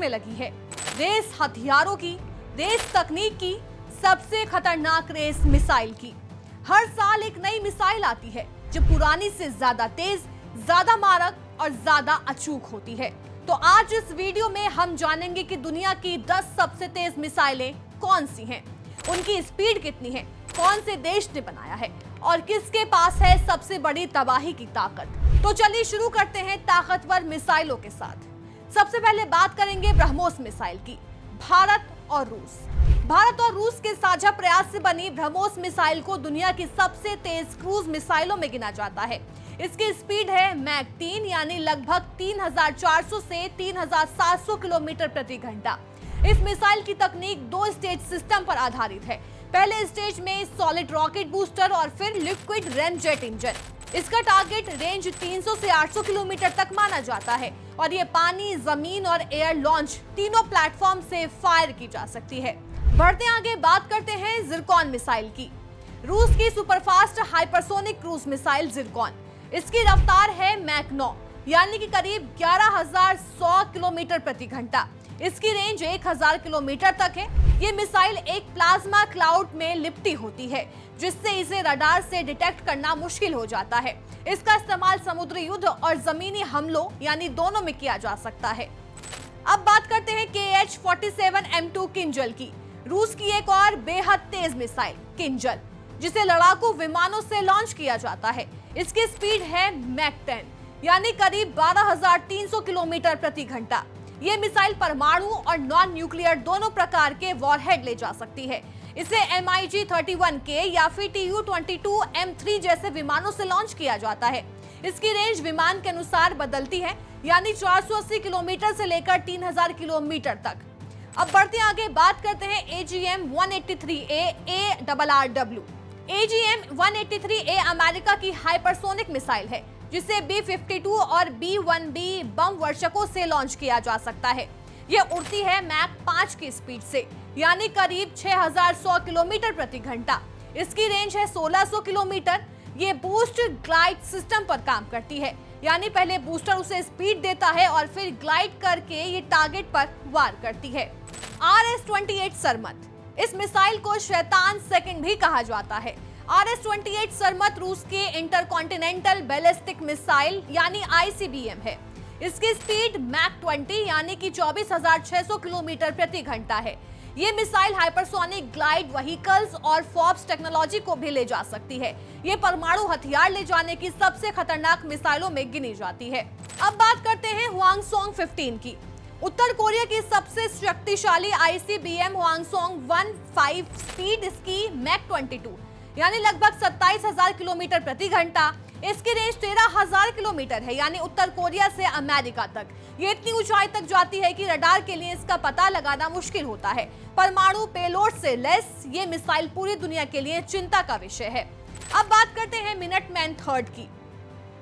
लगी है। रेस हथियारों की, रेस तकनीक की, सबसे खतरनाक रेस मिसाइल की। हर साल एक नई मिसाइल आती है जो पुरानी से ज्यादा तेज, ज्यादा मारक और ज्यादा अचूक होती है। तो आज इस वीडियो में हम जानेंगे कि दुनिया की 10 सबसे तेज मिसाइलें कौन सी हैं, उनकी स्पीड कितनी है, कौन से देश ने बनाया है और किसके पास है सबसे बड़ी तबाही की ताकत। तो चलिए शुरू करते हैं ताकतवर मिसाइलों के साथ। सबसे पहले बात करेंगे ब्रह्मोस मिसाइल की। भारत और रूस के साझा प्रयास से बनी ब्रह्मोस मिसाइल को दुनिया की सबसे तेज क्रूज मिसाइलों में गिना जाता है। इसकी स्पीड है मैक 3 यानी लगभग 3400 से 3700 किलोमीटर प्रति घंटा। इस मिसाइल की तकनीक 2 स्टेज सिस्टम पर आधारित है। पहले स्टेज में सॉलिड रॉकेट बूस्टर और फिर लिक्विड रैमजेट इंजन। इसका टारगेट रेंज 300 से 800 किलोमीटर तक माना जाता है और ये पानी, जमीन और एयर लॉन्च तीनों प्लेटफॉर्म से फायर की जा सकती है। बढ़ते आगे बात करते हैं जिरकॉन मिसाइल की। रूस की superfast hypersonic cruise missile Zircon. इसकी रफ्तार है मैक 9 यानी कि करीब 11100 किलोमीटर प्रति घंटा। इसकी रेंज 1000 किलोमीटर तक है। ये मिसाइल एक प्लाज्मा क्लाउड में लिपटी होती है जिससे इसे रडार से डिटेक्ट करना मुश्किल हो जाता है। इसका इस्तेमाल समुद्री युद्ध और जमीनी हमलों यानी दोनों में किया जा सकता है। अब बात करते हैं KH-47M2 किंजल की। रूस की एक और बेहद तेज मिसाइल किंजल, जिसे लड़ाकू विमानों से लॉन्च किया जाता है। इसकी स्पीड है मैक 10 यानी करीब 12300 किलोमीटर प्रति घंटा। ये मिसाइल परमाणु और नॉन न्यूक्लियर दोनों प्रकार के वॉरहेड ले जा सकती है। इसे MiG-31K या फिर Tu-22M3 जैसे विमानों से लॉन्च किया जाता है। इसकी रेंज विमान के अनुसार बदलती है यानी 480 किलोमीटर से लेकर 3000 किलोमीटर तक। अब बढ़ते आगे बात करते हैं AGM-183A ARRW। AGM-183A अमेरिका की हाइपरसोनिक मिसाइल है जिसे B-52 और B-1B बम वर्षकों से लॉन्च किया जा सकता है। यह उड़ती है मैक 5 की स्पीड से यानी करीब 6100 किलोमीटर प्रति घंटा। इसकी रेंज है 1600 किलोमीटर। ये बूस्ट ग्लाइड सिस्टम पर काम करती है यानी पहले बूस्टर उसे स्पीड देता है और फिर ग्लाइड करके ये टारगेट पर वार करती है। RS-28 सरमत। इस मिसाइल को शैतान सेकंड भी कहा जाता है। RS-28 सरमत रूस के इंटरकॉन्टिनेंटल बैलिस्टिक मिसाइल यानी ICBM है। इसकी स्पीड मैक 20 यानी कि 24600 किलोमीटर प्रति घंटा है। ये मिसाइल हाइपरसोनिक ग्लाइड व्हीकल्स और फॉर्ब्स टेक्नोलॉजी को भी ले जा सकती है। ये परमाणु हथियार ले जाने की सबसे खतरनाक मिसाइलों में गिनी जाती है। अब बात करते हैं हवांगसोंग 15 की। उत्तर कोरिया की सबसे शक्तिशाली ICBM हवांगसोंग 15 स्पीड इसकी मैक 22 यानी लगभग 27000 किलोमीटर प्रति घंटा। इसकी रेंज 13000 किलोमीटर है यानी उत्तर कोरिया से अमेरिका तक। ये इतनी ऊंचाई तक जाती है कि रडार के लिए इसका पता लगाना मुश्किल होता है। परमाणु पेलोड से लेस ये मिसाइल पूरी दुनिया के लिए चिंता का विषय है। अब बात करते हैं मिनटमैन 3 की।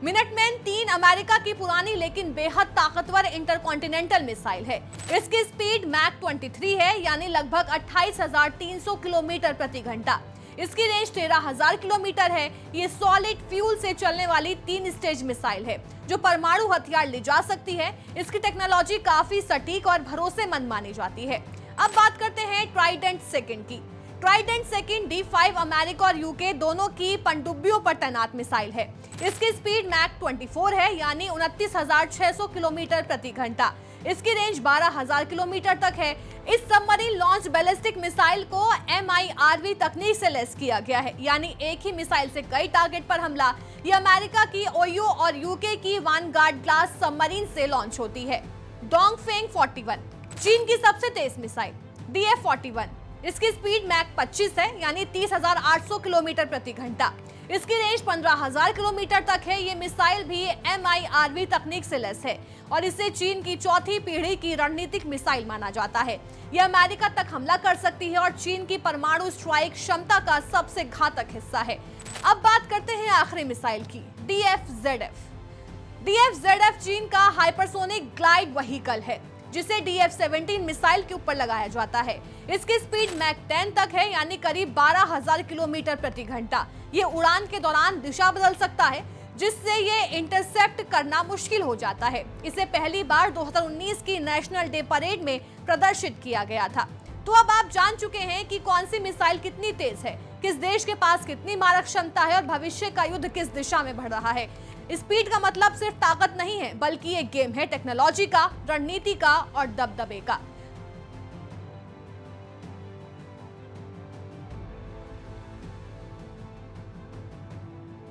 मिनटमैन 3 अमेरिका की पुरानी लेकिन बेहद ताकतवर इंटरकॉन्टिनेंटल मिसाइल है। इसकी स्पीड मैक 23 है यानी लगभग 28300 किलोमीटर प्रति घंटा। इसकी रेंज 13000 किलोमीटर है। ये सॉलिड फ्यूल से चलने वाली 3 स्टेज मिसाइल है जो परमाणु हथियार ले जा सकती है। इसकी टेक्नोलॉजी काफी सटीक और भरोसेमंद मानी जाती है। अब बात करते हैं ट्राइडेंट सेकंड की। ट्राइडेंट सेकंड D5 अमेरिका और यूके दोनों की पनडुब्बियों पर तैनात मिसाइल है। इसकी स्पीड मैक 24 है यानी 29600 किलोमीटर प्रति घंटा। इसकी रेंज 12000 किलोमीटर तक है। इस सबमरीन लॉन्च बैलिस्टिक मिसाइल को MIRV तकनीक से लैस किया गया है यानी एक ही मिसाइल से कई टारगेट पर हमला। ये अमेरिका की ओयो और यूके की वैनगार्ड क्लास सबमरीन से लॉन्च होती है। डोंगफेंग 41 चीन की सबसे तेज मिसाइल DF-41। इसकी स्पीड मैक 25 है यानी 30800 किलोमीटर प्रति घंटा। इसकी रेंज 15000 किलोमीटर तक है। ये मिसाइल भी MIRV तकनीक से लैस है और इसे चीन की चौथी पीढ़ी की रणनीतिक मिसाइल माना जाता है। यह अमेरिका तक हमला कर सकती है और चीन की परमाणु स्ट्राइक क्षमता का सबसे घातक हिस्सा है। अब बात करते हैं आखिरी मिसाइल की, DF-ZF। DF-ZF चीन का हाइपरसोनिक ग्लाइड व्हीकल है जिसे DF-17 मिसाइल के ऊपर लगाया जाता है। इसकी स्पीड मैक 10 तक है यानी करीब 12000 किलोमीटर प्रति घंटा। ये उड़ान के दौरान दिशा बदल सकता है। जिससे ये इंटरसेप्ट करना मुश्किल हो जाता है। इसे पहली बार 2019 की नेशनल डे परेड में प्रदर्शित किया गया था। तो अब आप जान चुके हैं कि कौन सी मिसाइल कितनी तेज है, किस देश के पास कितनी मारक क्षमता है और भविष्य का युद्ध किस दिशा में बढ़ रहा है। स्पीड का मतलब सिर्फ ताकत नहीं है, बल्कि एक गेम है टेक्नोलॉजी का, रणनीति का और दबदबे का।